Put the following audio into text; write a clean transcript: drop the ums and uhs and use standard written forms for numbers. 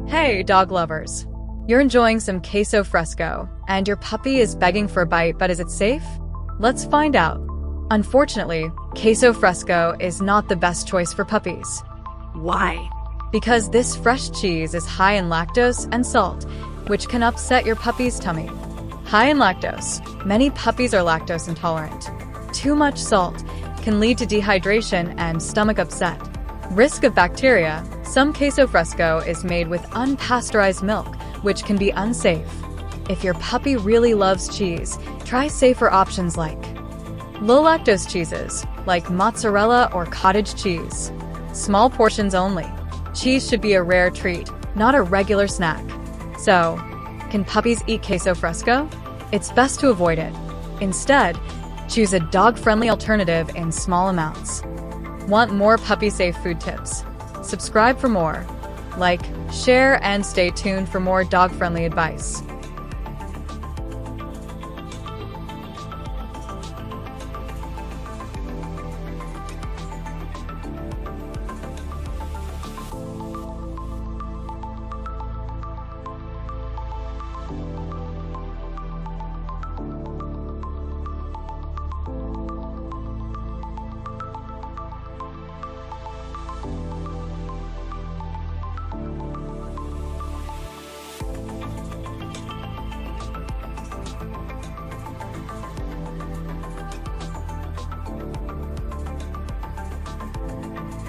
Hey, dog lovers. You're enjoying some queso fresco, and your puppy is begging for a bite, but is it safe? Let's find out. Unfortunately, queso fresco is not the best choice for puppies. Why? Because this fresh cheese is high in lactose and salt, which can upset your puppy's tummy. High in lactose. Many puppies are lactose intolerant. Too much salt can lead to dehydration and stomach upset. Risk of bacteria. Some queso fresco is made with unpasteurized milk, which can be unsafe. If your puppy really loves cheese, try safer options like low-lactose cheeses, like mozzarella or cottage cheese. Small portions only. Cheese should be a rare treat, not a regular snack. So, can puppies eat queso fresco? It's best to avoid it. Instead, choose a dog-friendly alternative in small amounts. Want more puppy-safe food tips? Subscribe for more. Like, share, and stay tuned for more dog-friendly advice.